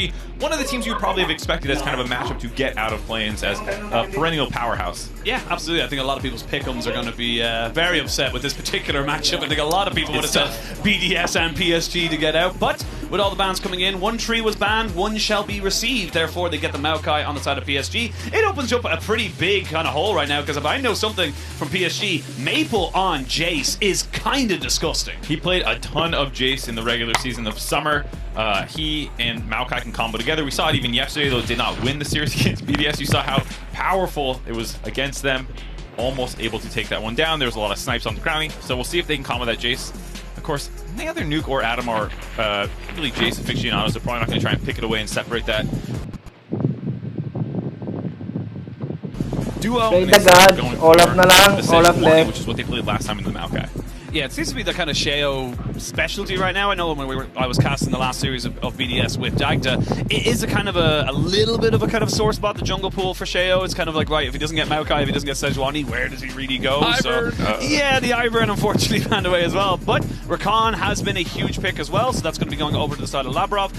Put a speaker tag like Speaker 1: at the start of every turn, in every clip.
Speaker 1: PSG, one of the teams you would probably have expected as kind of a matchup to get out of play-ins as a perennial powerhouse.
Speaker 2: Yeah, absolutely. I think a lot of people's pick'ems are going to be very upset with this particular matchup. I think a lot of people would have said BDS and PSG to get out. But with all the bans coming in, one tree was banned, one shall be received. Therefore, they get the Maokai on the side of PSG. It opens up a pretty big kind of hole right now, because if I know something from PSG, Maple on Jace is kind of disgusting.
Speaker 1: He played a ton of Jace in the regular season of Summer. He and Maokai can combo together. We saw it even yesterday, though it did not win the series against BDS. You saw how powerful it was against them. Almost able to take that one down. There was a lot of snipes on the Crownie, so we'll see if they can combo that Jace. Of course, neither Nuke or Adam are really Jace aficionados. They're probably not going to try and pick it away and separate that duo.
Speaker 3: Play the gods, Olaf na lang, Olaf left.
Speaker 1: Which is what they played last time in the Maokai.
Speaker 2: Yeah, it seems to be the kind of Sheo specialty right now. I know when I was casting the last series of BDS with Dagda, it is a kind of a little bit of a kind of sore spot, the jungle pool for Sheo. It's kind of like, right, if he doesn't get Maokai, if he doesn't get Sejuani, where does he really go? Yeah, the Ivern unfortunately found a way as well. But Rakan has been a huge pick as well, so that's going to be going over to the side of Labrov.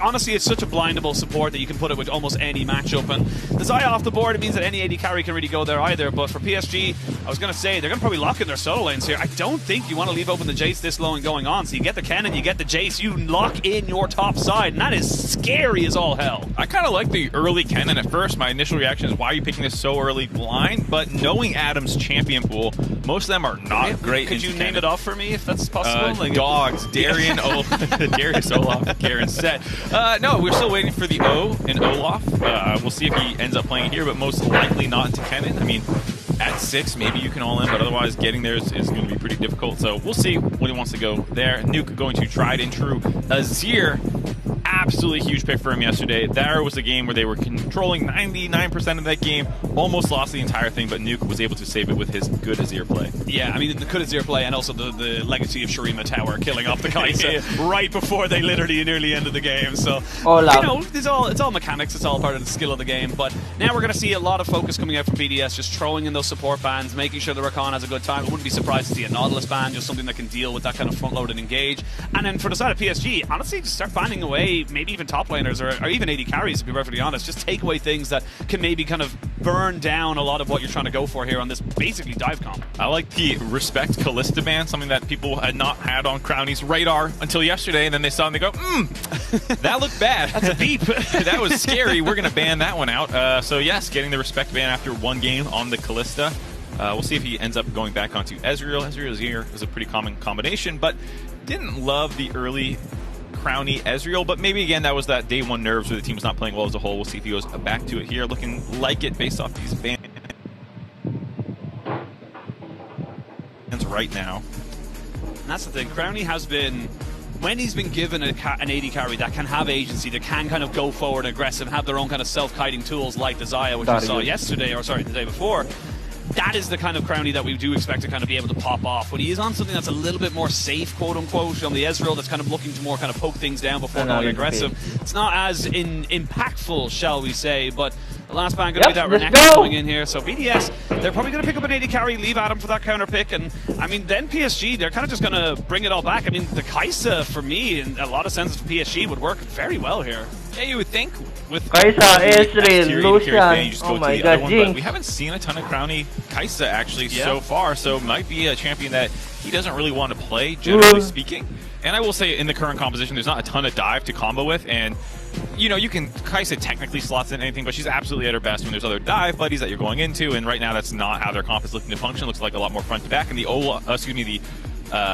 Speaker 2: Honestly, it's such a blindable support that you can put it with almost any matchup. And the Xayah off the board, it means that any AD carry can really go there either. But for PSG, I was going to say, they're going to probably lock in their solo lanes here. I don't think you want to leave open the Jace this low and going on. So you get the Kennen, you get the Jace, you lock in your top side. And that is scary as all hell.
Speaker 1: I kind of like the early Kennen at first. My initial reaction is, why are you picking this so early blind? But knowing Adam's champion pool, most of them are not great.
Speaker 2: Could you name it off for me if that's possible?
Speaker 1: Dogs, Darian, Darius, Olaf, Garen, Set. No, we're still waiting for the O in Olaf. We'll see if he ends up playing here, but most likely not into Kennen. I mean, at 6, maybe you can all in, but otherwise getting there is going to be pretty difficult. So we'll see what he wants to go there. Nuke going to tried and true Azir. Absolutely huge pick for him yesterday. There was a game where they were controlling 99% of that game, almost lost the entire thing, but Nuke was able to save it with his good Azir play.
Speaker 2: Yeah, I mean, the good Azir play and also the legacy of Shurima Tower killing off the Kai'Sa right before they literally nearly ended the game. So, you know, it's all mechanics, it's all part of the skill of the game. But now we're going to see a lot of focus coming out from BDS, just throwing in those support bans, making sure the Rakan has a good time. I wouldn't be surprised to see a Nautilus ban, just something that can deal with that kind of front load and engage. And then for the side of PSG, honestly, just start banning away maybe even top laners or even AD carries, to be perfectly honest. Just take away things that can maybe kind of burn down a lot of what you're trying to go for here on this basically dive comp.
Speaker 1: I like the respect Kalista ban, something that people had not had on Crownie's radar until yesterday, and then they saw it and they go, that looked bad.
Speaker 2: That's a beep.
Speaker 1: That was scary. We're going to ban that one out. So yes, getting the respect ban after one game on the Kalista. We'll see if he ends up going back onto Ezreal. Ezreal's here is a pretty common combination, but didn't love the early Crownie Ezreal, but maybe again that was that day one nerves where the team's not playing well as a whole. We'll see if he goes back to it here, looking like it based off these bans right now.
Speaker 2: And that's the thing, Crownie has been, when he's been given an AD carry that can have agency, that can kind of go forward aggressive, have their own kind of self-kiting tools like the Xayah, which we saw yesterday, or sorry, the day before. That is the kind of Crownie that we do expect to kind of be able to pop off. When he is on something that's a little bit more safe, quote-unquote, on the Ezreal that's kind of looking to more kind of poke things down before going aggressive, it's not as impactful, shall we say, but the last ban going to be that Renekton going in here. So BDS, they're probably going to pick up an AD carry, leave Adam for that counter pick, and I mean, then PSG, they're kind of just going to bring it all back. I mean, the Kai'Sa, for me, in a lot of senses for PSG, would work very well here.
Speaker 1: Yeah, you would think with
Speaker 3: Kai'Sa, Ezreal, Lucian, oh my god,
Speaker 1: but we haven't seen a ton of Crownie Kai'Sa actually so far, so might be a champion that he doesn't really want to play, generally speaking. And I will say, in the current composition, there's not a ton of dive to combo with, and you know, you can, Kai'Sa technically slots in anything, but she's absolutely at her best when there's other dive buddies that you're going into, and right now that's not how their comp is looking to function. It looks like a lot more front to back, and the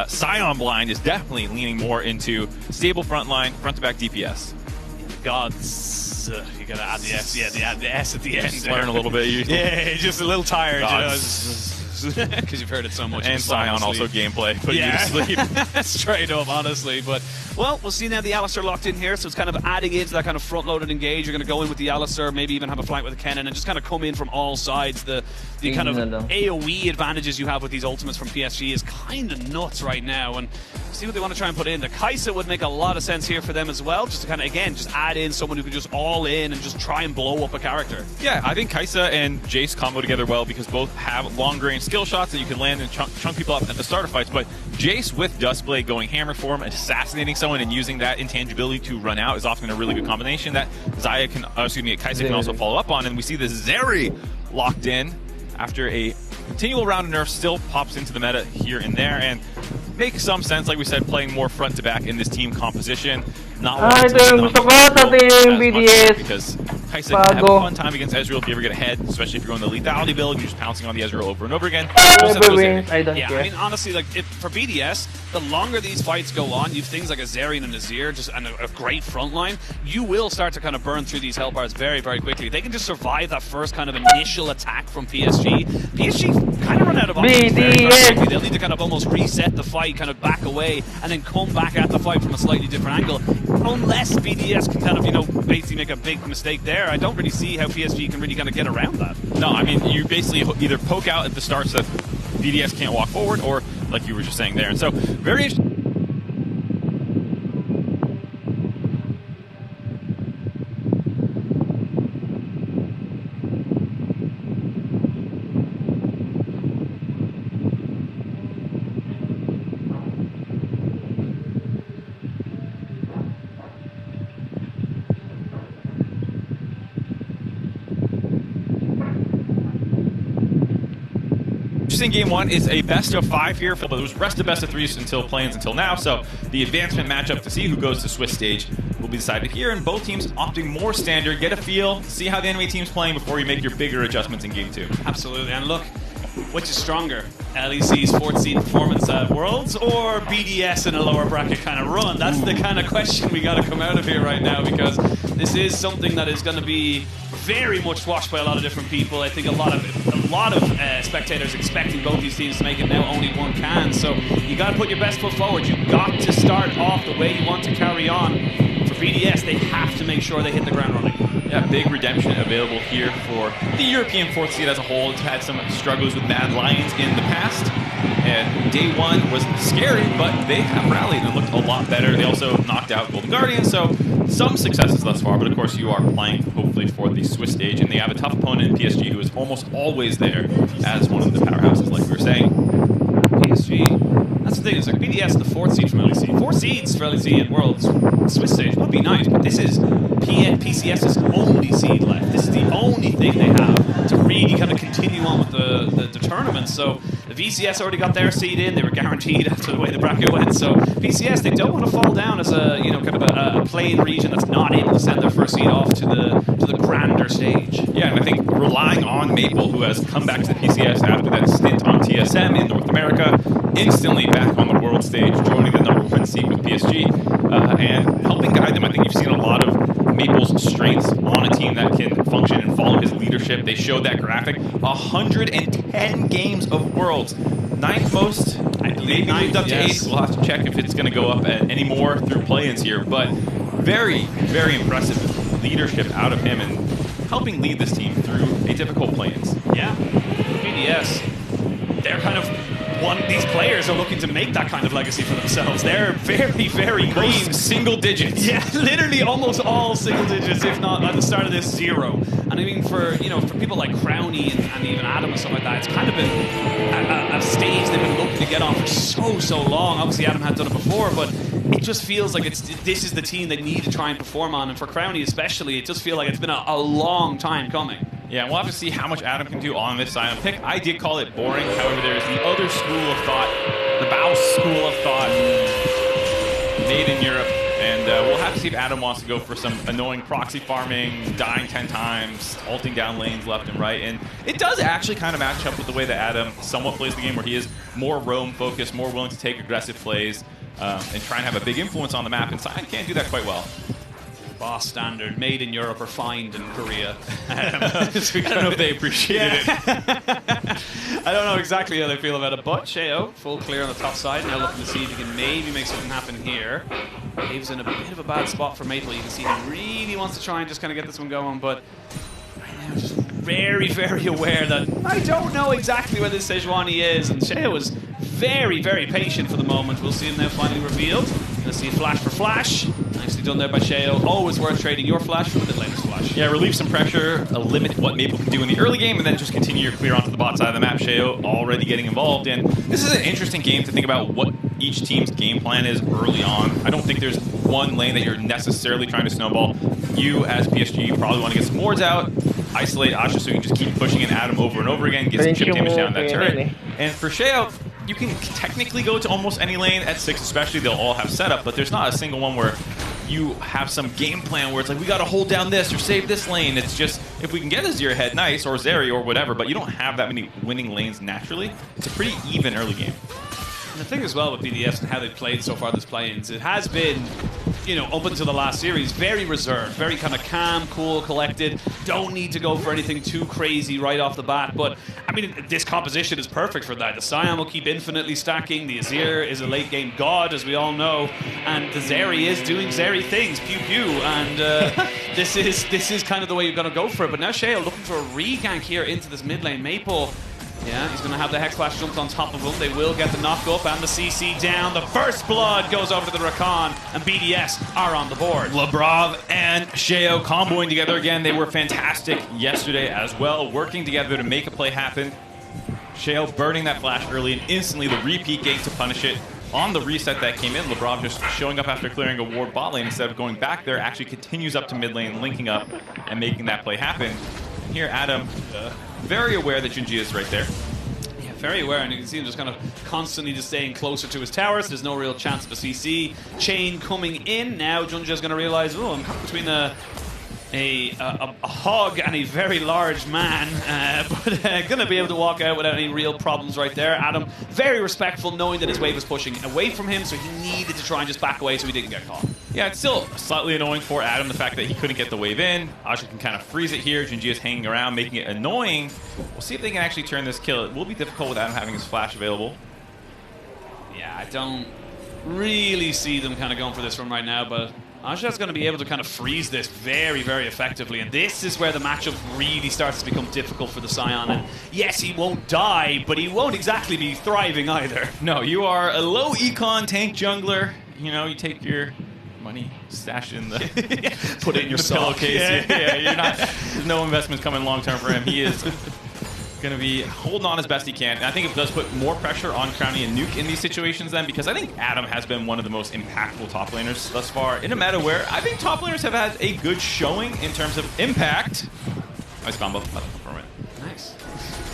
Speaker 1: Scion blind is definitely leaning more into stable front line, front to back DPS.
Speaker 2: Gods. You gotta add the S, the S at the end.
Speaker 1: Just learn a little bit usually.
Speaker 2: Yeah, just a little tired, because you've heard it so much.
Speaker 1: And Scion also gameplay, put you to sleep.
Speaker 2: Straight up, honestly. But, well, we'll see now the Alistar locked in here, so it's kind of adding into that kind of front-loaded engage. You're going to go in with the Alistar, maybe even have a flank with the Kennen, and just kind of come in from all sides. The kind of AoE advantages you have with these ultimates from PSG is kind of nuts right now. And See what they want to try and put in. The Kaisa would make a lot of sense here for them as well, just to kind of, again, just add in someone who could just all in and just try and blow up a character.
Speaker 1: Yeah, I think Kaisa and Jace combo together well because both have long-range skill shots that you can land and chunk people up at the start of fights, but Jace with Duskblade going hammer form, assassinating someone and using that intangibility to run out is often a really good combination that Kaisa can also follow up on, and we see this Zeri locked in after a continual round of nerfs, still pops into the meta here and there, and makes some sense, like we said, playing more front to back in this team composition. Not
Speaker 3: ito yung gusto ko sa team BDS.
Speaker 1: Because Kaisa can have a fun time against Ezreal if you ever get ahead, especially if you're going the lethality build, you're just pouncing on the Ezreal over and over again.
Speaker 3: I don't
Speaker 2: yeah,
Speaker 3: care.
Speaker 2: I mean, honestly, like for BDS, the longer these fights go on, you have things like a Zeri and a Nazir, just and a great front line, you will start to kind of burn through these health bars very, very quickly. They can just survive that first kind of initial attack from PSG. PSG kind of run out of options very, very quickly. They'll need to kind of almost reset the fight, kind of back away, and then come back at the fight from a slightly different angle. Unless BDS can kind of, you know, basically make a big mistake there, I don't really see how PSG can really kind of get around that.
Speaker 1: No, I mean, you basically either poke out at the start so that BDS can't walk forward, or like you were just saying there. And so, very interesting. Game one is a best of 5 here, but it was rest of best of 3s until play-ins until now, so the advancement matchup to see who goes to Swiss stage will be decided here, and both teams opting more standard, get a feel, see how the enemy team's playing before you make your bigger adjustments in game 2.
Speaker 2: Absolutely, and look, which is stronger? LEC's 4th seed performance at Worlds or BDS in a lower bracket kind of run? That's the kind of question we got to come out of here right now, because this is something that is going to be very much watched by a lot of different people. I think a lot of spectators expecting both these teams to make it. Now only one can, so you got to put your best foot forward. You got to start off the way you want to carry on. For BDS, they have to make sure they hit the ground running. Yeah, big redemption available here for the European 4th seed as a whole. It's had some struggles with Mad Lions in the past, and day one was scary, but they have rallied and looked a lot better. They also knocked out Golden Guardian, so some successes thus far, but of course you are playing hopefully for the Swiss stage, and they have a tough opponent in PSG who is almost always there as one of the powerhouses, like we were saying. PSG, that's the thing, it's like BDS, the 4th seed from LEC. 4 seeds for LEC at Worlds. Swiss stage would be nice, but this is PCS's only seed left. This is the only thing they have to really kind of continue on with the tournament. So the VCS already got their seed in. They were guaranteed after the way the bracket went. So PCS, they don't want to fall down as a, you know, kind of a playing region that's not able to send their first seed off to the grander stage.
Speaker 1: Yeah, and I think relying on Maple, who has come back to the PCS after that stint on TSM in North America, instantly back on the world stage, joining the #1 seed with PSG, and helping guide them. I think you've seen a lot of Maple's strengths on a team that can function and follow his leadership. They showed that graphic. 110 games of Worlds. 9th most. I believe moved up to 8th. We'll have to check if it's going to go up any more through play-ins here, but very, very impressive leadership out of him and helping lead this team through atypical play-ins.
Speaker 2: Yeah, BDS, they're kind of these players are looking to make that kind of legacy for themselves. They're very, very green.
Speaker 1: Single digits.
Speaker 2: Yeah, literally almost all single digits, if not at the start of this 0. And I mean, for people like Crowny and even Adam and stuff like that, it's kind of been a stage they've been looking to get on for so long. Obviously, Adam had done it before, but it just feels like this is the team they need to try and perform on. And for Crowny especially, it just feels like it's been a long time coming.
Speaker 1: Yeah, we'll have to see how much Adam can do on this side of pick. I did call it boring. However, there's the other school of thought, the Baus school of thought, made in Europe. And we'll have to see if Adam wants to go for some annoying proxy farming, dying 10 times, ulting down lanes left and right. And it does actually kind of match up with the way that Adam somewhat plays the game, where he is more roam-focused, more willing to take aggressive plays, and try and have a big influence on the map. And Sion can't do that quite well.
Speaker 2: Boss standard, made in Europe or fined in Korea.
Speaker 1: I don't know if they appreciated it.
Speaker 2: I don't know exactly how they feel about it, but Sheo, full clear on the top side. Now looking to see if he can maybe make something happen here. Dave's in a bit of a bad spot for Maple. You can see he really wants to try and just kind of get this one going, but right now just very, very aware that I don't know exactly where this Sejuani is, and Sheo was very, very patient for the moment. We'll see him now finally revealed. Gonna see a flash for flash. Nicely done there by Sheo. Always worth trading your flash for the mid laner's flash.
Speaker 1: Yeah, relieve some pressure, limit what Maple can do in the early game, and then just continue your clear onto the bot side of the map. Sheo already getting involved, and this is an interesting game to think about what each team's game plan is early on. I don't think there's one lane that you're necessarily trying to snowball. You, as PSG, you probably want to get some wards out, isolate Asha so you can just keep pushing in Adam over and over again, get some chip damage down that turret. And for Sheo, you can technically go to almost any lane at 6 especially. They'll all have setup, but there's not a single one where you have some game plan where it's like, we got to hold down this or save this lane. It's just, if we can get a Zero head, nice, or Zeri or whatever, but you don't have that many winning lanes naturally. It's a pretty even early game.
Speaker 2: And the thing as well with BDS and how they've played so far this play-ins, it has been, you know, up until the last series, very reserved, very kind of calm, cool, collected. Don't need to go for anything too crazy right off the bat. But, I mean, this composition is perfect for that. The Sion will keep infinitely stacking. The Azir is a late-game god, as we all know. And the Zeri is doing Zeri things, pew-pew. And this is kind of the way you're going to go for it. But now Sheo looking for a re-gank here into this mid lane. Maple, yeah, he's going to have the Hex Flash jumped on top of him. They will get the knock up and the CC down. The first blood goes over to the Rakan, and BDS are on the board.
Speaker 1: Labrov and Sheo comboing together again. They were fantastic yesterday as well, working together to make a play happen. Sheo burning that flash early and instantly the repeat gate to punish it. On the reset that came in, Labrov just showing up after clearing a ward bot lane instead of going back there, actually continues up to mid lane, linking up and making that play happen. And here, Adam, very aware that Junji is right there.
Speaker 2: Yeah, very aware, and you can see him just kind of constantly just staying closer to his towers. There's no real chance of a CC. Chain coming in now. Junji's going to realize, oh, I'm caught between a hog and a very large man, but going to be able to walk out without any real problems right there. Adam, very respectful, knowing that his wave was pushing away from him, so he needed to try and just back away so he didn't get caught.
Speaker 1: Yeah, it's still slightly annoying for Adam, the fact that he couldn't get the wave in. Asha can kind of freeze it here. Junji is hanging around, making it annoying. We'll see if they can actually turn this kill. It will be difficult with Adam having his flash available.
Speaker 2: Yeah, I don't really see them kind of going for this one right now, but Asha's going to be able to kind of freeze this very, very effectively, and this is where the matchup really starts to become difficult for the Sion. And yes, he won't die, but he won't exactly be thriving either.
Speaker 1: No, you are a low econ tank jungler. You know, you take your money, stash it in the
Speaker 2: put it in your
Speaker 1: pillowcase. Yeah, you're not. There's no investments coming long term for him. He is going to be holding on as best he can. And I think it does put more pressure on Crownie and Nuke in these situations then, because I think Adam has been one of the most impactful top laners thus far in a meta where I think top laners have had a good showing in terms of impact. Nice combo.
Speaker 2: Nice.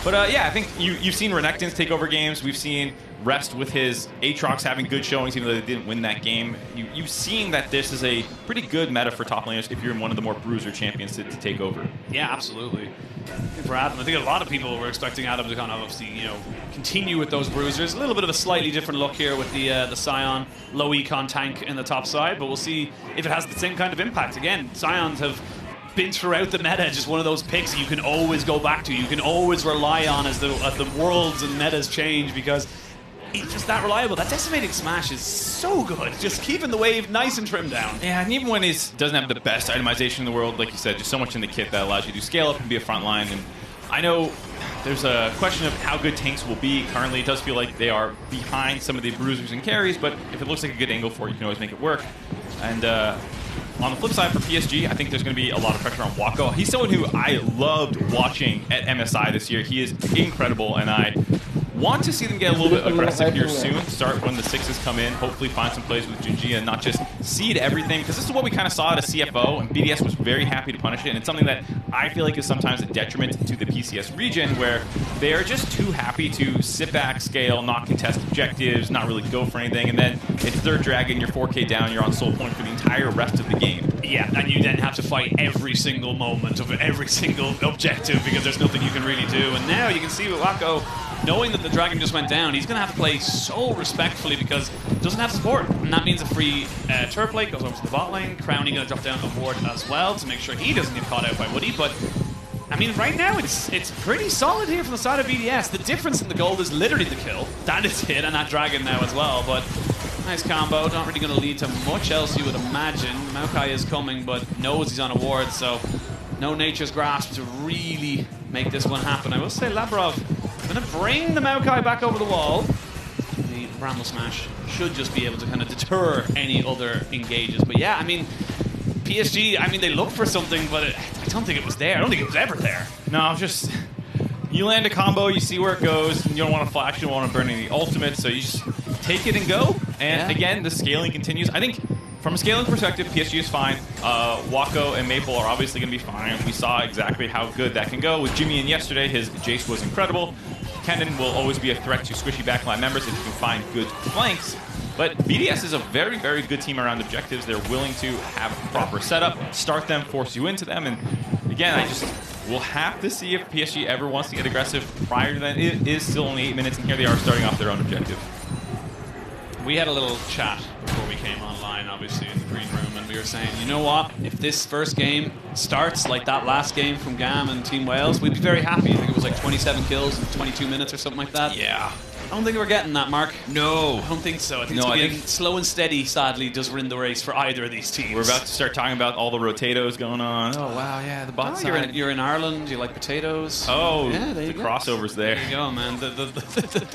Speaker 1: But yeah, I think you've seen Renekton's take over games. We've seen Rest with his Aatrox having good showings, even though they didn't win that game. You've seen that this is a pretty good meta for top laners if you're in one of the more bruiser champions to take over.
Speaker 2: Yeah, absolutely. For Adam, I think a lot of people were expecting Adam to kind of obviously, you know, continue with those bruisers. A little bit of a slightly different look here with the Sion low econ tank in the top side, but we'll see if it has the same kind of impact. Again, Sions have been throughout the meta, just one of those picks you can always go back to, you can always rely on as the worlds and metas change, because it's just that reliable. That decimating smash is so good, just keeping the wave nice and trimmed down.
Speaker 1: Yeah, and even when he doesn't have the best itemization in the world, like you said, just so much in the kit that allows you to scale up and be a front line. And I know there's a question of how good tanks will be. Currently, it does feel like they are behind some of the bruisers and carries, but if it looks like a good angle for it, you can always make it work. And on the flip side for PSG, I think there's going to be a lot of pressure on Wako. He's someone who I loved watching at MSI this year. He is incredible, and I want to see them get a little bit aggressive here soon. Start when the sixes come in. Hopefully find some plays with Junji and not just seed everything. Because this is what we kind of saw at a CFO, and BDS was very happy to punish it. And it's something that I feel like is sometimes a detriment to the PCS region, where they are just too happy to sit back, scale, not contest objectives, not really go for anything. And then it's third dragon, you're 4K down, you're on soul point for the entire rest of the game.
Speaker 2: Yeah, and you then have to fight every single moment of every single objective because there's nothing you can really do. And now you can see with Wako, knowing that the dragon just went down, he's going to have to play so respectfully because he doesn't have support. And that means a free turret plate goes over to the bot lane. Crownie going to drop down the ward as well to make sure he doesn't get caught out by Woody. But, I mean, right now it's pretty solid here from the side of BDS. The difference in the gold is literally the kill. That is it, and that dragon now as well. But nice combo. Not really going to lead to much else you would imagine. Maokai is coming, but knows he's on a ward, so no Nature's Grasp to really make this one happen. I will say Labrov going to bring the Maokai back over the wall. the Bramble Smash should just be able to kind of deter any other engages. But yeah, I mean, PSG, I mean, they looked for something, but I don't think it was there. I don't think it was ever there.
Speaker 1: No, just you land a combo, you see where it goes, and you don't want to flash, you don't want to burn any ultimates, so you just take it and go. And again, the scaling continues. I think from a scaling perspective, PSG is fine. Wako and Maple are obviously going to be fine. We saw exactly how good that can go. With Jimmy in yesterday, his Jace was incredible. Kennen will always be a threat to squishy backline members if you can find good flanks. But BDS is a very, very good team around objectives. They're willing to have proper setup, start them, force you into them. And again, we'll have to see if PSG ever wants to get aggressive prior to that. It is still only 8 minutes, and here they are starting off their own objective.
Speaker 2: We had a little chat before we came online, obviously, in the green room, and we were saying, you know what? If this first game starts like that last game from GAM and Team Wales, we'd be very happy. I think it was like 27 kills in 22 minutes or something like that.
Speaker 1: Yeah.
Speaker 2: I don't think we're getting that, Mark.
Speaker 1: No.
Speaker 2: I don't think so. I think it's going to be slow and steady, sadly, does win the race for either of these teams.
Speaker 1: We're about to start talking about all the rotatos going on. Oh, wow, yeah, the bot side.
Speaker 2: You're in Ireland. You like potatoes.
Speaker 1: Oh,
Speaker 2: yeah,
Speaker 1: the crossover's there.
Speaker 2: There you go, man. The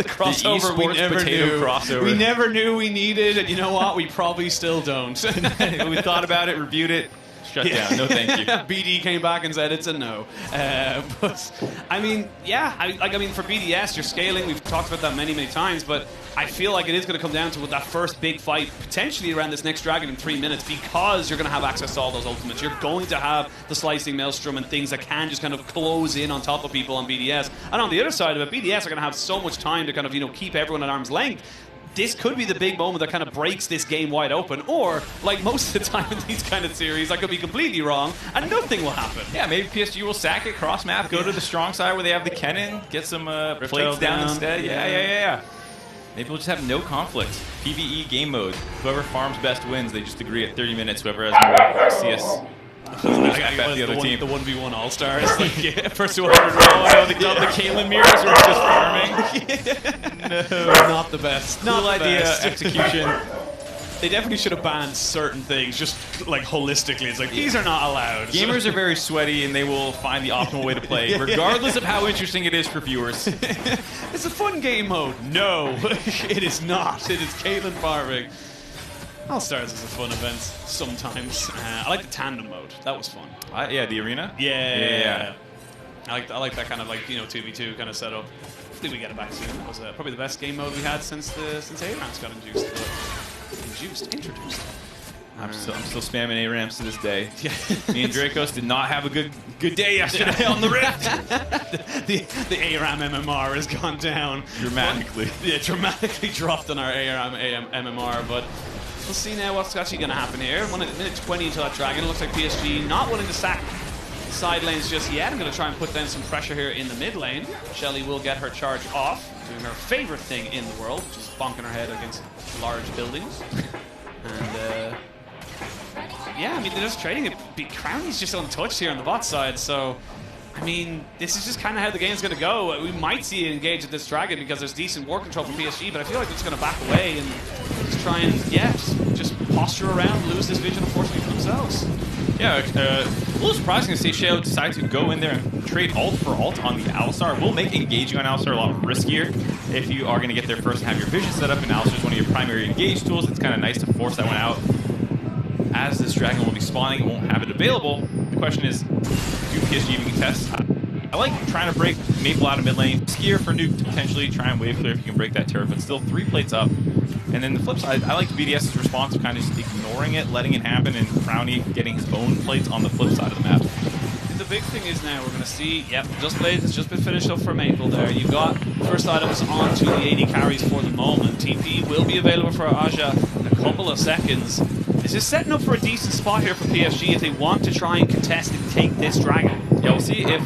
Speaker 2: crossover
Speaker 1: the
Speaker 2: we never
Speaker 1: potato
Speaker 2: knew.
Speaker 1: Crossover.
Speaker 2: We never knew we needed, and you know what? We probably still don't.
Speaker 1: We thought about it, reviewed it. Shut down. No, thank you.
Speaker 2: BD came back and said it's a no. But I mean, yeah. I mean, for BDS, you're scaling. We've talked about that many, many times. But I feel like it is going to come down to that first big fight, potentially around this next dragon in 3 minutes, because you're going to have access to all those ultimates. You're going to have the slicing maelstrom and things that can just kind of close in on top of people on BDS. And on the other side of it, BDS are going to have so much time to kind of keep everyone at arm's length. This could be the big moment that kind of breaks this game wide open, or, like most of the time in these kind of series, I could be completely wrong, and nothing will happen.
Speaker 1: Yeah, maybe PSG will sack it, cross map, go to the strong side where they have the Kennen, get some plates down instead. Yeah. Maybe we'll just have no conflict. PvE game mode. Whoever farms best wins. They just agree at 30 minutes. Whoever has more CS.
Speaker 2: The other team. The 1v1 All-Stars. Like, first 200 row.
Speaker 1: The Caitlyn mirrors are just farming.
Speaker 2: No, not the best. Not
Speaker 1: cool
Speaker 2: the
Speaker 1: idea.
Speaker 2: Best.
Speaker 1: Execution.
Speaker 2: They definitely should have banned certain things, just like holistically. It's like, these are not allowed.
Speaker 1: Gamers are very sweaty, and they will find the optimal way to play, regardless of how interesting it is for viewers.
Speaker 2: It's a fun game mode. No, it is not. It is Caitlyn farming. All-Stars is a fun event sometimes. I like the tandem mode. That was fun.
Speaker 1: Yeah, the arena?
Speaker 2: Yeah. I like that kind of 2v2 kind of setup. Hopefully we get it back soon. That was probably the best game mode we had since ARAMs got introduced.
Speaker 1: I'm still spamming ARAMs to this day. Me and Dracos did not have a good day yesterday on the Rift.
Speaker 2: the ARAM MMR has gone down
Speaker 1: dramatically.
Speaker 2: Dramatically dropped on our ARAM MMR, but we'll see now what's actually going to happen here. 1 minute 20 until that dragon. It looks like PSG not willing to sack side lanes just yet. I'm going to try and put down some pressure here in the mid lane. Shelly will get her charge off, doing her favorite thing in the world, which is bonking her head against large buildings. And yeah, I mean, they're just trading it. Crowny's just untouched here on the bot side, so I mean, this is just kind of how the game's going to go. We might see it engage at this dragon because there's decent war control from PSG, but I feel like it's going to back away and just try and, just posture around, lose this vision, unfortunately, for themselves.
Speaker 1: Yeah, a little surprising to see Sheo decide to go in there and trade ult for ult on the Alistar. Will make engaging on Alistar a lot riskier if you are going to get there first and have your vision set up, and Alistar is one of your primary engage tools. It's kind of nice to force that one out. As this dragon will be spawning, it won't have it available. The question is, do PSG even contest? I like trying to break Maple out of mid lane. Skier for Nuke to potentially try and wave clear if you can break that turret, but still 3 plates up. And then the flip side, I like BDS's response of kind of just ignoring it, letting it happen, and Crowny getting his own plates on the flip side of the map.
Speaker 2: The big thing is now we're going to see, just plays, it's just been finished up for Maple there. You got first items onto the 80 carries for the moment. TP will be available for Aja in a couple of seconds. This is setting up for a decent spot here for PSG if they want to try and contest and take this dragon.
Speaker 1: Yeah, we'll see if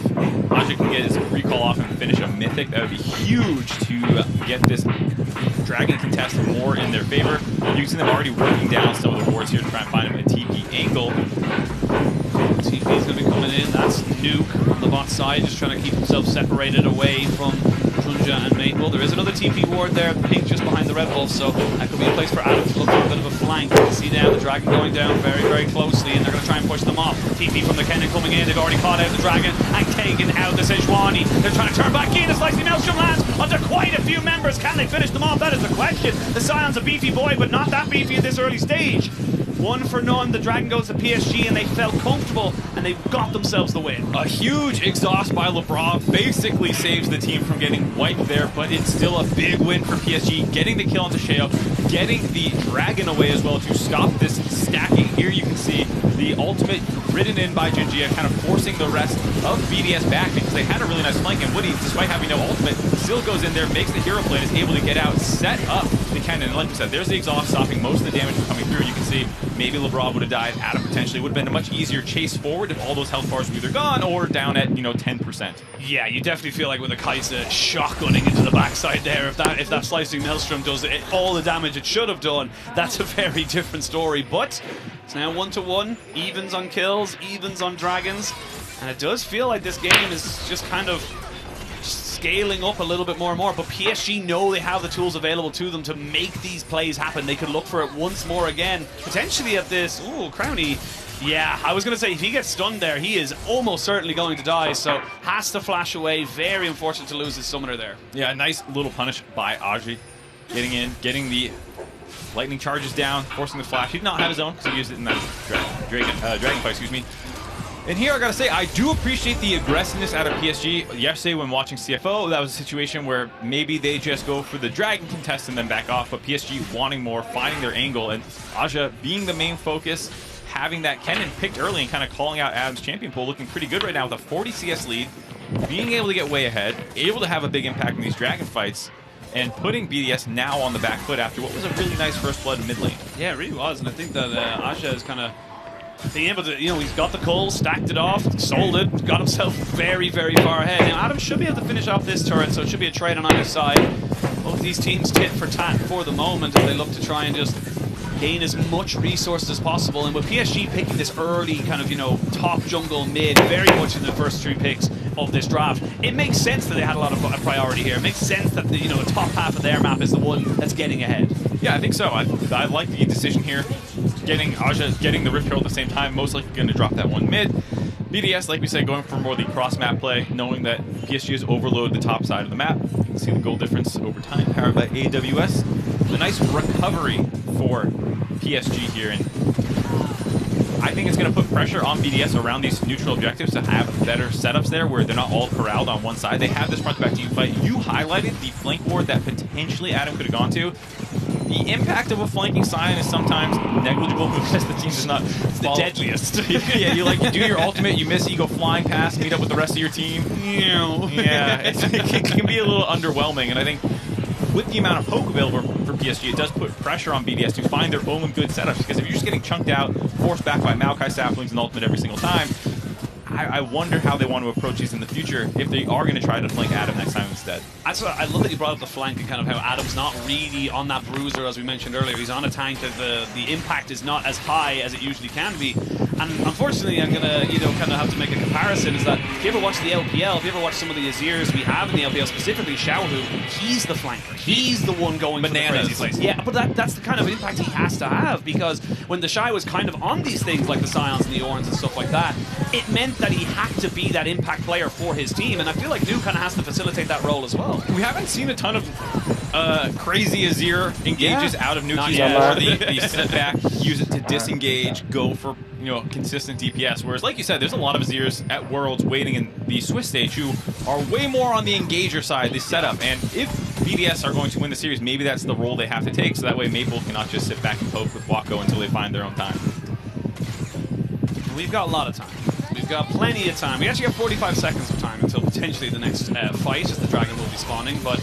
Speaker 1: Aja can get his recall off and finish a Mythic. That would be huge to get this dragon contest more in their favor. You can see them already working down some of the wards here to try and find him a TP angle.
Speaker 2: TP is going to be coming in. That's Nuke on the bot side, just trying to keep himself separated away from Tunja and Maple. There is another TP ward there, pink just behind the Red Wolf, so that could be a place for Adam to look for a bit of a flank. You can see now the Dragon going down very, very closely, and they're going to try and push them off. TP from the Kennen coming in. They've already caught out the Dragon and taken out the Sejuani. They're trying to turn back in. A slicing Maelstrom lands onto quite a few members. Can they finish them off? That is the question. The Scion's a beefy boy, but not that beefy at this early stage. 1 for none. The Dragon goes to PSG, and they felt comfortable, and they got themselves the win.
Speaker 1: A huge exhaust by LeBron basically saves the team from getting wiped there, but it's still a big win for PSG. Getting the kill onto Sheo, getting the Dragon away as well to stop this stacking. Here you can see the ultimate ridden in by Jinjia, kind of forcing the rest of BDS back because they had a really nice flank, and Woody, despite having no ultimate, still goes in there, makes the hero play, and is able to get out, set up the Kennen. And like we said, there's the exhaust stopping most of the damage from coming through. You can see maybe LeBron would have died. Adam potentially would have been a much easier chase forward if all those health bars were either gone or down at 10%.
Speaker 2: Yeah, you definitely feel like with a Kai'Sa shotgunning into the backside there, if that slicing Maelstrom does all the damage it should have done, that's a very different story. But it's now 1-1, evens on kills, evens on dragons, and it does feel like this game is just kind of scaling up a little bit more and more, but PSG know they have the tools available to them to make these plays happen. They could look for it once more again, potentially at this. Ooh, Crowny. Yeah, I was going to say, if he gets stunned there, he is almost certainly going to die, so has to flash away. Very unfortunate to lose his summoner there.
Speaker 1: Yeah, nice little punish by Aji. Getting in, getting the lightning charges down, forcing the flash. He did not have his own, because he used it in that dragon fight, excuse me. And here I gotta say, I do appreciate the aggressiveness out of PSG. Yesterday when watching CFO, that was a situation where maybe they just go for the Dragon contest and then back off, but PSG wanting more, finding their angle, and Aja being the main focus, having that Kennen picked early and kind of calling out Adam's champion pool, looking pretty good right now with a 40 CS lead, being able to get way ahead, able to have a big impact in these Dragon fights, and putting BDS now on the back foot after what was a really nice first blood in mid lane.
Speaker 2: Yeah, it really was, and I think that Aja is kind of being able to, he's got the coal, stacked it off, sold it, got himself very, very far ahead. Now, Adam should be able to finish off this turret, so it should be a trade on either side. Both these teams tit for tat for the moment as they look to try and just gain as much resources as possible. And with PSG picking this early kind of, top jungle mid, very much in the first 3 picks of this draft, it makes sense that they had a lot of priority here. It makes sense that the top half of their map is the one that's getting ahead.
Speaker 1: Yeah, I think so. I like the decision here. Aja getting the Rift Herald at the same time, most likely going to drop that one mid. BDS, like we said, going for more the cross-map play, knowing that PSG has overloaded the top side of the map. You can see the goal difference over time, powered by AWS. A nice recovery for PSG here, and I think it's going to put pressure on BDS around these neutral objectives to have better setups there where they're not all corralled on one side. They have this front-to-back team fight. You highlighted the flank ward that potentially Adam could have gone to. The impact of a flanking Scion is sometimes negligible because the team does not
Speaker 2: the deadliest.
Speaker 1: Yeah, you do your ultimate, you miss, you go flying past, meet up with the rest of your team. Yeah, it can be a little underwhelming, and I think with the amount of poke available for PSG, it does put pressure on BDS to find their own good setups, because if you're just getting chunked out, forced back by Maokai saplings and ultimate every single time, I wonder how they want to approach these in the future if they are going to try to flank Adam next time instead.
Speaker 2: That's what I love that you brought up the flank and kind of how Adam's not really on that bruiser as we mentioned earlier. He's on a tank that the impact is not as high as it usually can be. And unfortunately, I'm gonna kind of have to make a comparison. Is that if you ever watch the LPL, if you ever watch some of the Azirs we have in the LPL, specifically Xiaohu, he's the flanker. He's the one going
Speaker 1: bananas.
Speaker 2: For the crazy plays. Yeah, but that's the kind of impact he has to have, because when the Shy was kind of on these things like the Scions and the Orns and stuff like that, it meant that he had to be that impact player for his team, and I feel like Nuke kind of has to facilitate that role as well.
Speaker 1: We haven't seen a ton of crazy Azir engages out of Nuke
Speaker 3: yet.
Speaker 1: or the setback, use it to disengage, go for consistent DPS. Whereas, like you said, there's a lot of Azirs at Worlds waiting in the Swiss stage who are way more on the engager side, the setup. And if BDS are going to win the series, maybe that's the role they have to take, so that way Maple cannot just sit back and poke with Wako until they find their own time.
Speaker 2: We've got a lot of time. We've got plenty of time. We actually have 45 seconds of time until potentially the next fight, as the Dragon will be spawning, but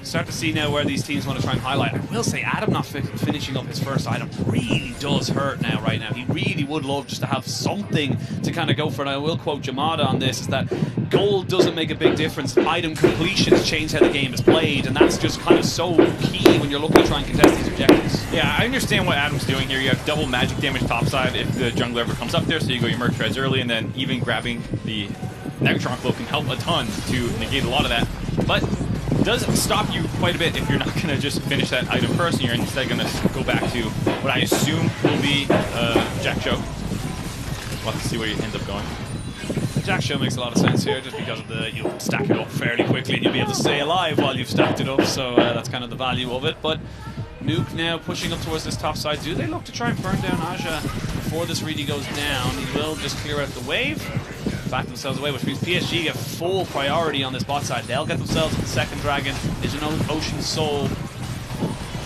Speaker 2: start to see now where these teams want to try and highlight. I will say, Adam not finishing up his first item really does hurt right now. He really would love just to have something to kind of go for, and I will quote Jamada on this, is that gold doesn't make a big difference. Item completions change how the game is played, and that's just kind of so key when you're looking to try and contest these objectives.
Speaker 1: Yeah, I understand what Adam's doing here. You have double magic damage topside if the jungler ever comes up there, so you go your Merc Treads early, and then even grabbing the Negatron Cloak can help a ton to negate a lot of that. But does stop you quite a bit if you're not going to just finish that item first, and you're instead going to go back to what I assume will be Jack Show. We'll have to see where he ends up going.
Speaker 2: Jack Show makes a lot of sense here, just because of you'll stack it up fairly quickly and you'll be able to stay alive while you've stacked it up, so that's kind of the value of it. But Nuke now pushing up towards this top side. Do they look to try and burn down Aja before this really goes down? He will just clear out the wave, back themselves away, which means PSG get full priority on this bot side. They'll get themselves the second dragon. There's an Ocean Soul.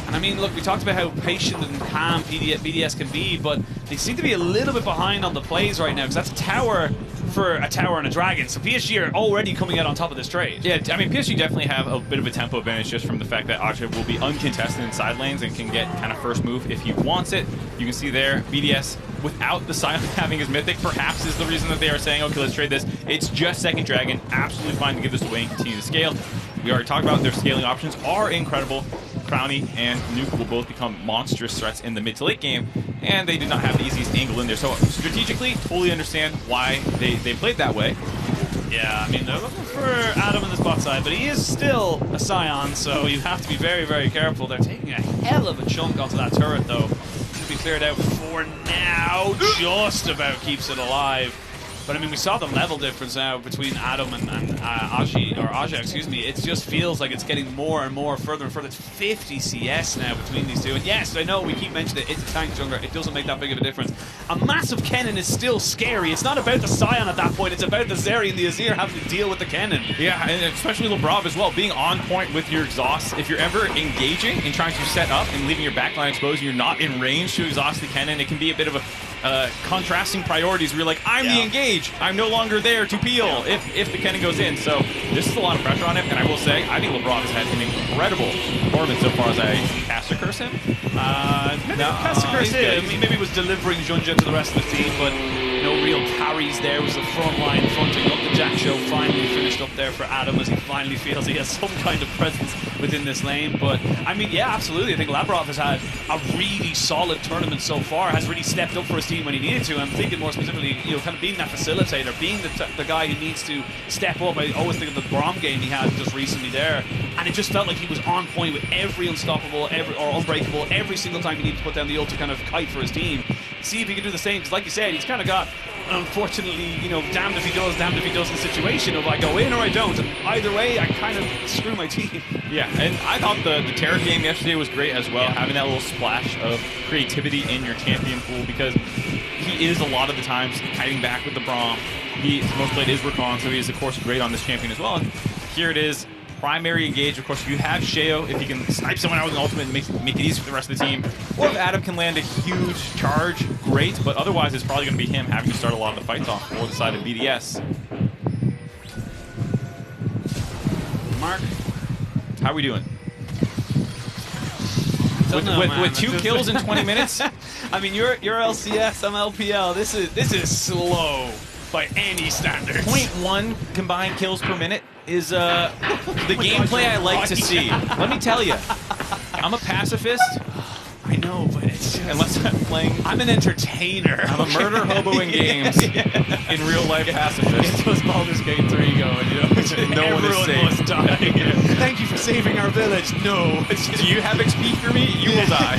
Speaker 2: And I mean, look, we talked about how patient and calm BDS can be, but they seem to be a little bit behind on the plays right now, because that's a tower for a tower and a dragon. So PSG are already coming out on top of this trade.
Speaker 1: Yeah, I mean, PSG definitely have a bit of a tempo advantage just from the fact that Aja will be uncontested in side lanes and can get kind of first move if he wants it. You can see there, BDS, without the Scion having his mythic, perhaps is the reason that they are saying, okay, let's trade this. It's just second dragon, absolutely fine to give this away and continue to scale. We already talked about their scaling options are incredible. Crowny and Nuke will both become monstrous threats in the mid to late game, and they did not have the easiest angle in there. So strategically, totally understand why they played that way.
Speaker 2: Yeah, I mean, they're looking for Adam on this bot side, but he is still a Scion, so you have to be very, very careful. They're taking a hell of a chunk onto that turret, though. Should be cleared out for now. Just about keeps it alive. But I mean, we saw the level difference now between Adam and Aja, excuse me. It just feels like it's getting more and more further and further. It's 50 CS now between these two. And yes, I know we keep mentioning it, it's a tank jungler. It doesn't make that big of a difference. A massive Kennen is still scary. It's not about the Scion at that point. It's about the Zeri and the Azir having to deal with the Kennen.
Speaker 1: Yeah, and especially Labrov as well, being on point with your exhaust. If you're ever engaging and trying to set up and leaving your backline exposed, you're not in range to exhaust the Kennen. It can be a bit of a contrasting priorities where you're like, I'm the engage, I'm no longer there to peel if the Kennen goes in. So this is a lot of pressure on him, and I will say, I think LeBron has had an incredible performance so far as I caster curse him.
Speaker 2: Maybe caster curse him. Maybe he was delivering Junja to the rest of the team, but no real carries there. It was the front line fronting up. The Jack Show finally finished up there for Adam as he finally feels he has some kind of presence within this lane. But I mean, yeah, absolutely. I think Labrov has had a really solid tournament so far, has really stepped up for his team when he needed to. I'm thinking more specifically, you know, kind of being that facilitator, being the guy who needs to step up. I always think of the Brom game he had just recently there, and it just felt like he was on point with every unstoppable, or unbreakable, every single time he needed to put down the ult to kind of kite for his team. See if he can do the same, because like you said, he's kind of got, unfortunately, you know, damned if he does, damned if he doesn't situation of I go in or I don't, and either way I kind of screw my team.
Speaker 1: Yeah, and I thought the Terra game yesterday was great as well, having that little splash of creativity in your champion pool, because he is a lot of the times kiting back with the Braum. His most played is Rakan, so he is of course great on this champion as well. And here it is, primary engage. Of course, if you have Sheo, if he can snipe someone out with an ultimate and make it easy for the rest of the team, or if Adam can land a huge charge, great, but otherwise it's probably going to be him having to start a lot of the fights off for the side of BDS.
Speaker 2: Mark,
Speaker 1: how are we doing? With 2 kills in 20 minutes?
Speaker 2: I mean, you're LCS, I'm LPL. This is slow by any standards.
Speaker 1: 0.1 combined kills per minute is the gameplay I like to see. Let me tell you, I'm a pacifist.
Speaker 2: I know, but it's just...
Speaker 1: Unless I'm playing...
Speaker 2: I'm an entertainer.
Speaker 1: I'm a murder hobo in games. In real life pacifist.
Speaker 2: It was Baldur's Gate 3 going, you know.
Speaker 1: No one is safe.
Speaker 2: Must die. Thank you for saving our village. No.
Speaker 1: Do you have XP for me? You will die.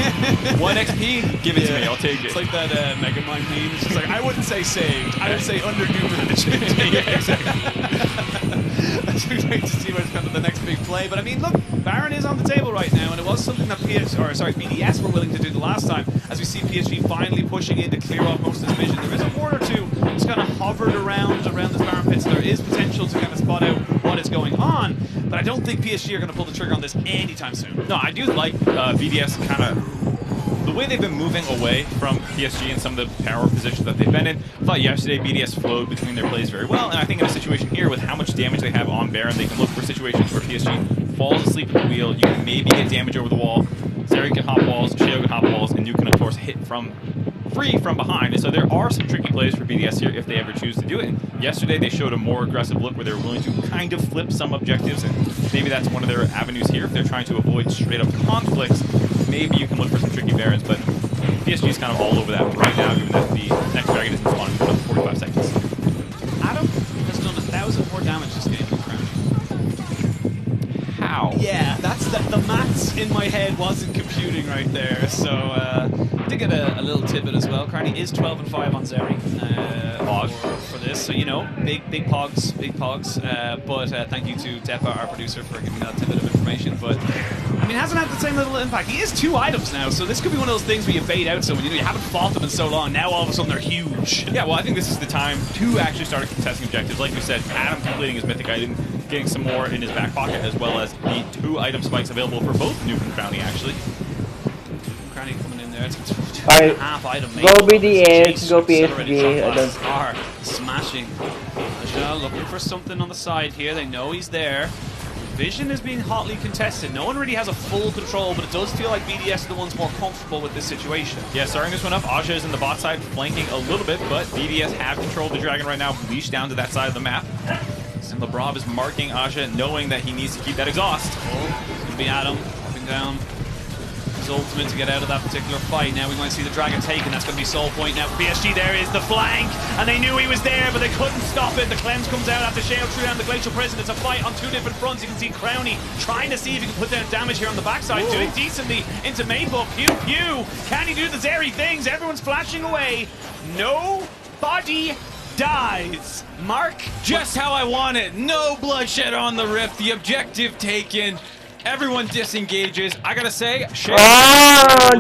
Speaker 1: 1 XP? Give it to me. I'll take it.
Speaker 2: It's like that Mega Mind meme. It's just like, I wouldn't say saved. I would say under village.
Speaker 1: Yeah, exactly.
Speaker 2: It's great to see what's kind of the next big play. But I mean, look, Baron is on the table right now, and it was something that BDS were willing to do the last time. As we see PSG finally pushing in to clear off most of this vision. There is a ward or two just kind of hovered around this Baron pit, so there is potential to kind of spot out what is going on. But I don't think PSG are going to pull the trigger on this anytime soon.
Speaker 1: No, I do like BDS kind of... The way they've been moving away from PSG and some of the power positions that they've been in. I thought yesterday BDS flowed between their plays very well, and I think in a situation here with how much damage they have on Baron, they can look for situations where PSG falls asleep at the wheel. You can maybe get damage over the wall. Zeri can hop walls, Sheo can hop walls, and Nuke can of course hit free from behind. And so there are some tricky plays for BDS here if they ever choose to do it. Yesterday they showed a more aggressive look where they were willing to kind of flip some objectives, and maybe that's one of their avenues here if they're trying to avoid straight up conflicts. Maybe you can look for some tricky Barons, but PSG is kind of all over that right now, given that the next dragon isn't spawning for another 45 seconds.
Speaker 2: Adam has done 1,000 more damage this game than Crown.
Speaker 1: How?
Speaker 2: the maths in my head wasn't computing right there. So I did get a little tidbit as well. Carney is 12 and 5 on Zeri for this. So, you know, big pogs. But thank you to Depa, our producer, for giving that tidbit of information. But I mean, it hasn't had the same little impact. He is 2 items now, so this could be one of those things where you bait out someone. You know, you haven't fought them in so long. Now all of a sudden they're huge.
Speaker 1: Yeah, well, I think this is the time to actually start contesting objectives. Like we said, Adam completing his mythic item, getting some more in his back pocket, as well as the 2 item spikes available for both Nuke and Crowny, actually.
Speaker 2: Crowny coming in there. It's 2.5 item.
Speaker 3: Go BDS, go PSG. I don't.
Speaker 2: Star smashing. Aja looking for something on the side here. They know he's there. Vision is being hotly contested. No one really has a full control, but it does feel like BDS are the ones more comfortable with this situation.
Speaker 1: Yeah, starting this one up, Aja is in the bot side, flanking a little bit, but BDS have control of the Dragon right now, leashed down to that side of the map. And Lebrov is marking Aja, knowing that he needs to keep that exhaust.
Speaker 2: Oh, it's going to be Adam dropping down his ultimate to get out of that particular fight. Now we might see the Dragon taken. That's going to be Soul Point now. PSG, there is the flank, and they knew he was there, but they couldn't stop it. The cleanse comes out after Shale threw down the Glacial Prison. It's a fight on 2 different fronts. You can see Crowny trying to see if he can put down damage here on the backside, doing decently into Maple. Pew pew. Can he do the Zeri things? Everyone's flashing away. Nobody dies. Mark,
Speaker 1: just how I want it. No bloodshed on the Rift. The objective taken. Everyone disengages. I gotta say,
Speaker 3: Jungle,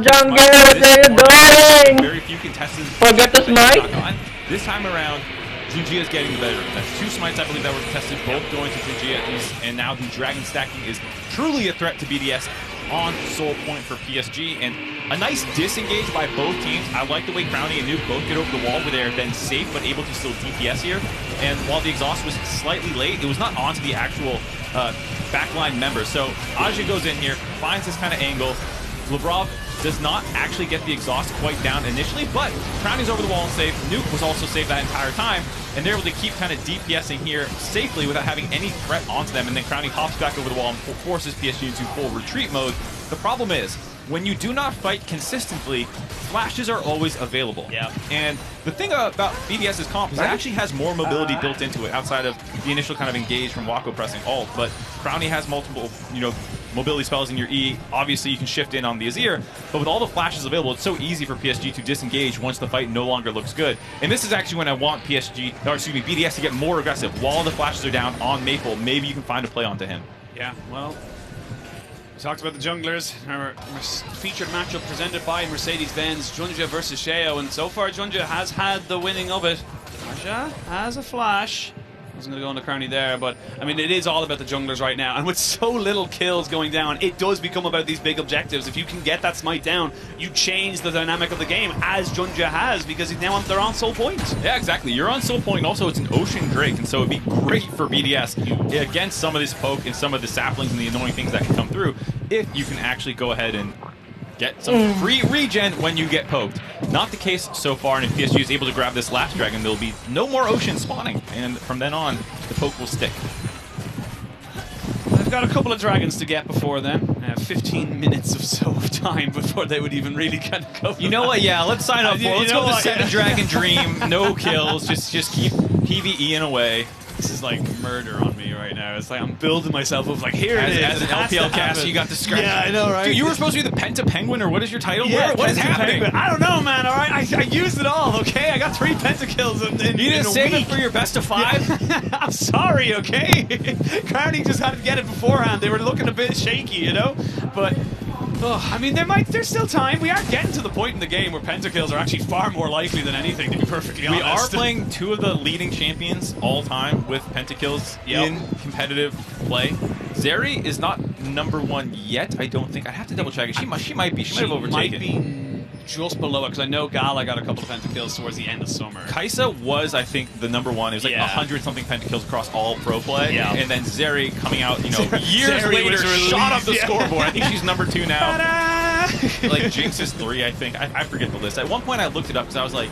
Speaker 3: what are you doing?
Speaker 1: Very few contestants.
Speaker 3: Forget the smite.
Speaker 1: This time around, Jujia is getting the better. That's 2 smites, I believe, that were contested, both going to Jujia, and now the Dragon stacking is truly a threat to BDS on Soul Point for PSG, and a nice disengage by both teams. I like the way Crowny and Nuke both get over the wall where they're then safe but able to still DPS here. And while the exhaust was slightly late, it was not onto the actual backline member. So Aja goes in here, finds this kind of angle. Lebrov does not actually get the exhaust quite down initially, but Crowny's over the wall and safe. Nuke was also safe that entire time, and they're able to keep kind of DPSing here safely without having any threat onto them. And then Crowny hops back over the wall and forces PSG into full retreat mode. The problem is, when you do not fight consistently, flashes are always available.
Speaker 2: Yeah.
Speaker 1: And the thing about BDS's comp is it actually has more mobility built into it outside of the initial kind of engage from Wako pressing ult. But Crowny has multiple, you know, mobility spells in your E. Obviously, you can shift in on the Azir, but with all the flashes available, it's so easy for PSG to disengage once the fight no longer looks good. And this is actually when I want BDS to get more aggressive. While the flashes are down on Maple, maybe you can find a play onto him.
Speaker 2: Yeah, well, we talked about the junglers. Our featured matchup presented by Mercedes-Benz, Junja versus Sheo, and so far Junja has had the winning of it. Aja has a flash. I wasn't going to go into Crowny there, but I mean, it is all about the junglers right now, and with so little kills going down, it does become about these big objectives. If you can get that smite down, you change the dynamic of the game, as Junja has, because they're on Soul Point.
Speaker 1: Yeah, exactly. You're on Soul Point. Also, it's an Ocean Drake, and so it'd be great for BDS against some of this poke and some of the saplings and the annoying things that can come through, if you can actually go ahead and get some free regen when you get poked. Not the case so far, and if PSG is able to grab this last dragon, there'll be no more ocean spawning, and from then on, the poke will stick.
Speaker 2: They've got a couple of dragons to get before then. 15 minutes or so of time before they would even really kind of go.
Speaker 1: You know what? Yeah, let's sign up for it. Let's go with the 7-dragon dream. No kills. Just keep PvEing away.
Speaker 2: This is like murder on me right now. It's like I'm building myself up. Like here it is.
Speaker 1: As an LPL caster, you got the scratch.
Speaker 2: Yeah, I know, right?
Speaker 1: Dude, you were supposed to be the Penta Penguin, or what is your title?
Speaker 2: Yeah,
Speaker 1: what is happening?
Speaker 2: Penguin. I don't know, man. All right, I used it all. Okay, I got 3 pentakills in
Speaker 1: You didn't save
Speaker 2: it
Speaker 1: for your best of 5.
Speaker 2: Yeah. I'm sorry. Okay, Crowny just had to get it beforehand. They were looking a bit shaky, you know, but. I mean, there's still time. We are getting to the point in the game where pentakills are actually far more likely than anything, to be perfectly honest.
Speaker 1: We are playing 2 of the leading champions all time with pentakills in competitive play. Zeri is not #1 yet, I don't think. I'd have to double check it. She might be. She might have overtaken.
Speaker 2: Might be just below it, because I know Gala got a couple of pentakills towards the end of summer.
Speaker 1: Kaisa was, I think, the #1. It was like 100-something pentakills across all pro play.
Speaker 2: Yeah.
Speaker 1: And then Zeri coming out, you know, years later, shot up the scoreboard. I think she's #2 now. Like Jinx is 3, I think. I forget the list. At one point, I looked it up because I was like,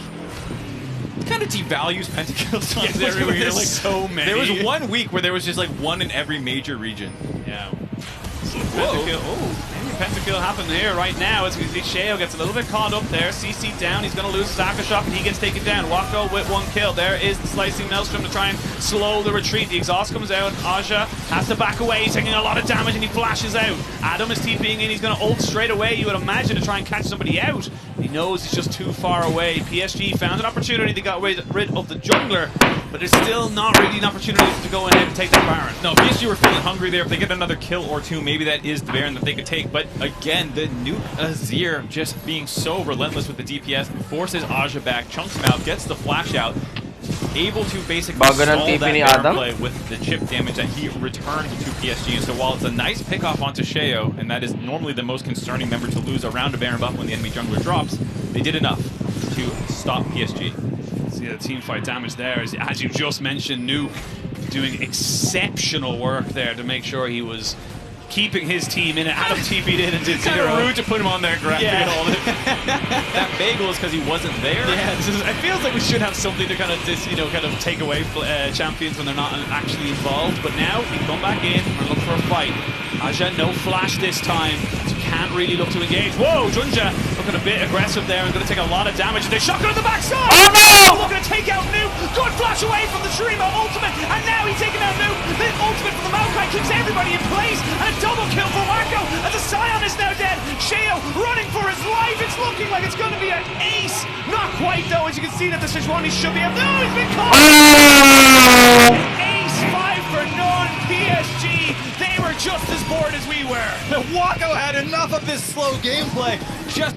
Speaker 1: it kind of devalues pentakills on Zeri.
Speaker 2: There's like so many.
Speaker 1: There was 1 week where there was just like 1 in every major region.
Speaker 2: Yeah.
Speaker 1: Whoa.
Speaker 2: Oh, pentakill happen here right now. As we see Sheo gets a little bit caught up there. CC down, he's going to lose his aftershock and he gets taken down. Wako with 1 kill. There is the slicing maelstrom to try and slow the retreat. The exhaust comes out. Aja has to back away. He's taking a lot of damage and he flashes out. Adam is TPing in. He's going to ult straight away, you would imagine, to try and catch somebody out. He knows he's just too far away. PSG found an opportunity. They got rid of the jungler, but there's still not really an opportunity to go ahead and take that Baron.
Speaker 1: No, PSG were feeling hungry there. If they get another kill or two, maybe that is the Baron that they could take. But again, the Nuke Azir just being so relentless with the DPS forces Aja back, chunks him out, gets the flash out, able to basically stall that Baron play with the chip damage that he returned to PSG. And so while it's a nice pick-off onto Sheo, and that is normally the most concerning member to lose around a Baron buff when the enemy jungler drops, they did enough to stop PSG.
Speaker 2: See the team fight damage there, as you just mentioned, Nuke doing exceptional work there to make sure he was keeping his team in it. Adam TP'd in and did
Speaker 1: kind
Speaker 2: zero.
Speaker 1: Of rude to put him on there, graphic and all that. That bagel is because he wasn't there.
Speaker 2: Yeah, it feels like we should have something to kind of take away champions when they're not actually involved. But now we come back in and look for a fight. Aja no flash this time, so can't really look to engage. Whoa, Junja looking a bit aggressive there and going to take a lot of damage. They shotgun on the backside.
Speaker 3: Oh no!
Speaker 2: Looking to take out Nuke. Good flash away from the Shurima ultimate, and now he's taking out Nuke. The ultimate from the Maokai keeps everybody in place, and a double kill for Wako as the Scion is now dead. Sheo running for his life. It's looking like it's going to be an ace. Not quite though, as you can see that the Sejuani should be up. No, he's been caught. Ace 5 for none. PSG, they were just as bored as we were.
Speaker 4: Wako had enough of this slow gameplay. Just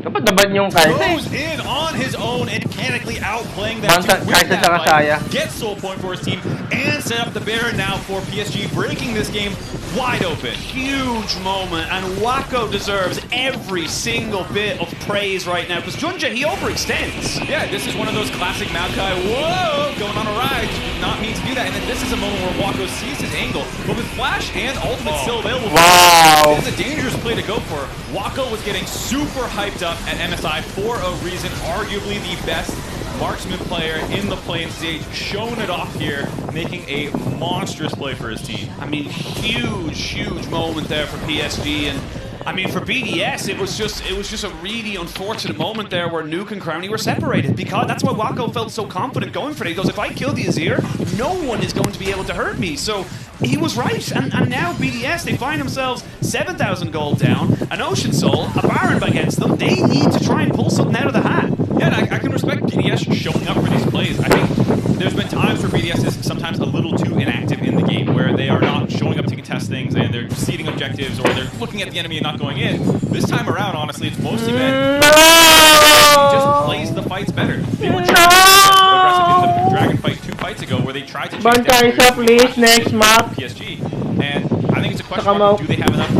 Speaker 3: Dapat naman yung Kai'Sa
Speaker 4: goes in on his own and mechanically outplaying that to win that fight, get soul point for his team, and set up the Baron now for PSG, breaking this game wide open.
Speaker 2: Huge moment, and Wako deserves every single bit of praise right now, because Junja, he overextends.
Speaker 1: Yeah, this is one of those classic Maokai, whoa, going on a ride. Did not mean to do that. And then this is a moment where Wako sees his angle, but with flash and ultimate still available,
Speaker 3: wow,
Speaker 1: this is a dangerous play to go for. Wako was getting super hyped up at MSI for a reason, arguably the best marksman player in the playing stage, showing it off here, making a monstrous play for his team.
Speaker 2: I mean, huge moment there for PSG, and I mean, for BDS, it was just a really unfortunate moment there where Nuke and Crowny were separated, because that's why Wako felt so confident going for it. He goes, if I kill the Azir, no one is going to be able to hurt me. So he was right, and now BDS, they find themselves 7,000 gold down, an Ocean Soul, a Baron against them. They need to try and pull something out of the hat.
Speaker 1: Yeah, and I can respect BDS showing up for these plays. I think there's been times where BDS is sometimes a little too inactive in the game, where they are not showing up to contest things and they're seeding objectives, or they're looking at the enemy and not going in. This time around, honestly, it's mostly been just plays the fights better. They were aggressive in the Dragon fight 2 fights ago, where they tried to chase down
Speaker 3: Kai'Sa, please, next map.
Speaker 1: PSG. And I think it's a question of do they have enough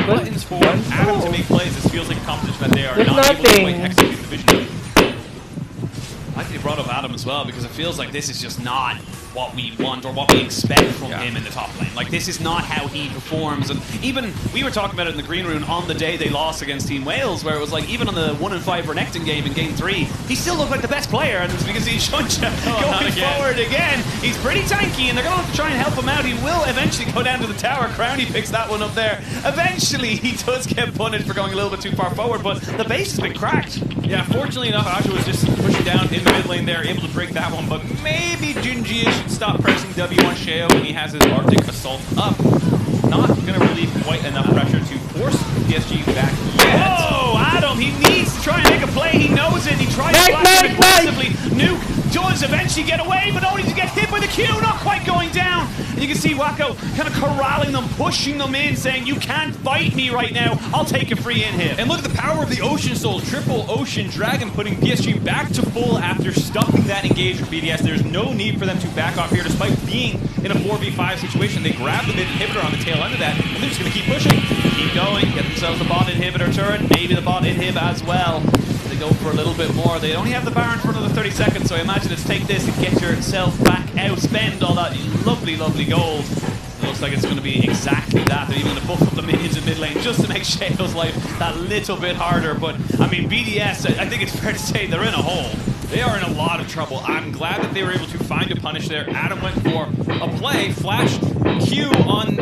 Speaker 1: buttons for Adam to make plays. This feels like a competition that they are not able to quite execute the vision.
Speaker 2: I think they brought up Adam as well, because it feels like this is just not what we want or what we expect from him in the top lane. Like, this is not how he performs. And even, we were talking about it in the Green Room on the day they lost against Team Wales, where it was like, even on the 1-5 Renekton game in Game 3, he still looked like the best player, and it's because he's Junja going forward again. He's pretty tanky, and they're going to have to try and help him out. He will eventually go down to the tower. Crowny picks that one up there. Eventually, he does get punished for going a little bit too far forward, but the base has been cracked.
Speaker 1: Yeah, fortunately enough, Aja was just pushing down in the mid lane there, able to break that one, but maybe Junji should stop pressing W on Sheo when he has his Arctic Assault up. Not going to relieve quite enough pressure to force PSG back yet.
Speaker 2: Oh, Adam, he needs to try and make a play. He knows it. He tries to flash him aggressively. Nuke does eventually get away, but only to get hit by the Q, not quite going down. And you can see Wako kind of corralling them, pushing them in, saying, you can't fight me right now. I'll take a free in hit.
Speaker 1: And look at the power of the Ocean Soul. Triple Ocean Dragon putting PSG back to full after stuffing that engage for BDS. There's no need for them to back off here, despite being in a 4v5 situation. They grab the mid inhibitor on the tail end of that, and they're just going to keep pushing. Keep going, get themselves the bot inhibitor turret, maybe the bot inhib as well. They go for a little bit more. They only have the Baron for another 30 seconds, so I imagine it's take this and get yourself back out, spend all that lovely gold. It looks like it's going to be exactly that. They're even going to buff up the minions in mid lane just to make Sheo's life that little bit harder. But, I mean, BDS, I think it's fair to say they're in a hole.
Speaker 4: They are in a lot of trouble. I'm glad that they were able to find a punish there. Adam went for a play, flash Q on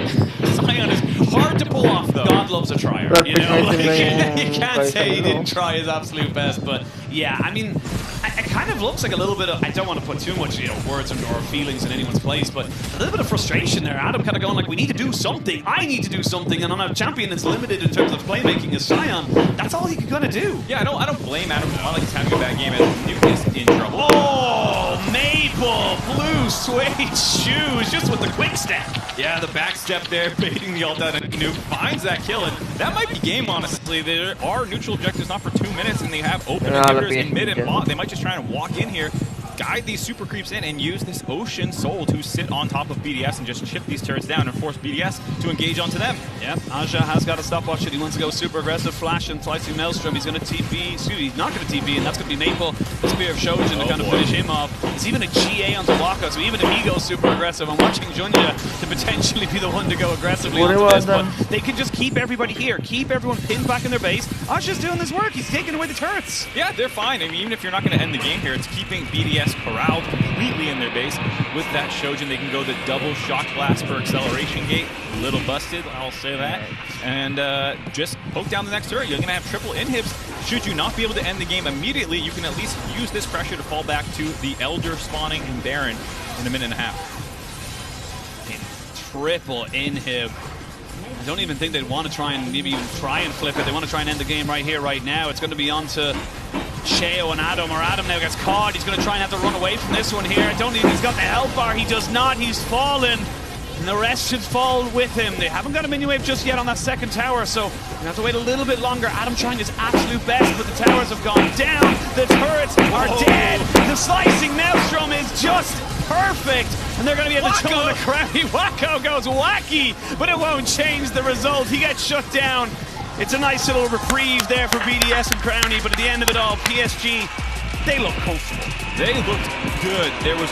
Speaker 4: Zion is hard to pull off though.
Speaker 2: God loves a trier, you know. Like, you can't say he didn't try his absolute best, but yeah, I mean, it kind of looks like a little bit of, I don't want to put too much, you know, words or feelings in anyone's place, but a little bit of frustration there. Adam kind of going like, we need to do something. I need to do something, and on a champion that's limited in terms of playmaking as Zion, that's all he could kind of do.
Speaker 4: Yeah, I don't blame Adam. It's not like he's having a bad game. Nuke is in trouble.
Speaker 2: Oh, Maple, blue suede shoes, just with the quick step.
Speaker 4: Yeah, the back step there, baiting the ult out, and Nuke finds that kill, and that might be game, honestly. There are neutral objectives not for 2 minutes, and they have open inhibitors in mid and bot. They might just try and walk in here, guide these super creeps in, and use this Ocean Soul to sit on top of BDS and just chip these turrets down and force BDS to engage onto them.
Speaker 2: Yeah, Aja has got a stopwatch it. He wants to go super aggressive, flash and slicing Maelstrom. He's going to TP, excuse me, he's not going to TP, and that's going to be Maple, the Spear of Shojin to kind of finish him off. There's even a GA on Zawaka, so even if he goes super aggressive, I'm watching Junya to potentially be the one to go aggressively onto this, but they can just keep everybody here, keep everyone pinned back in their base. Aja's doing this work, he's taking away the turrets.
Speaker 1: Yeah, they're fine. I mean, even if you're not going to end the game here, it's keeping BDS corralled completely in their base. With that Shojin, they can go the double shock blast for acceleration gate. A little busted, I'll say that. And just poke down the next turret. You're going to have triple inhibs. Should you not be able to end the game immediately, you can at least use this pressure to fall back to the Elder spawning in Baron in a minute and a half.
Speaker 2: Triple inhib. I don't even think they'd want to try and maybe even try and flip it. They want to try and end the game right here, right now. It's going to be on to Sheo and Adam, or Adam now gets caught. He's going to try and have to run away from this one here. I don't think he's got the health bar. He does not. He's fallen. And the rest should fall with him. They haven't got a mini wave just yet on that second tower, so we have to wait a little bit longer. Adam trying his absolute best, but the towers have gone down. The turrets are dead. The slicing Maelstrom is just perfect. And they're going to be able to jump on the Crowny. Wacko goes wacky, but it won't change the result. He gets shut down. It's a nice little reprieve there for BDS and Crowny, but at the end of it all, PSG, they look comfortable.
Speaker 1: They looked good. There was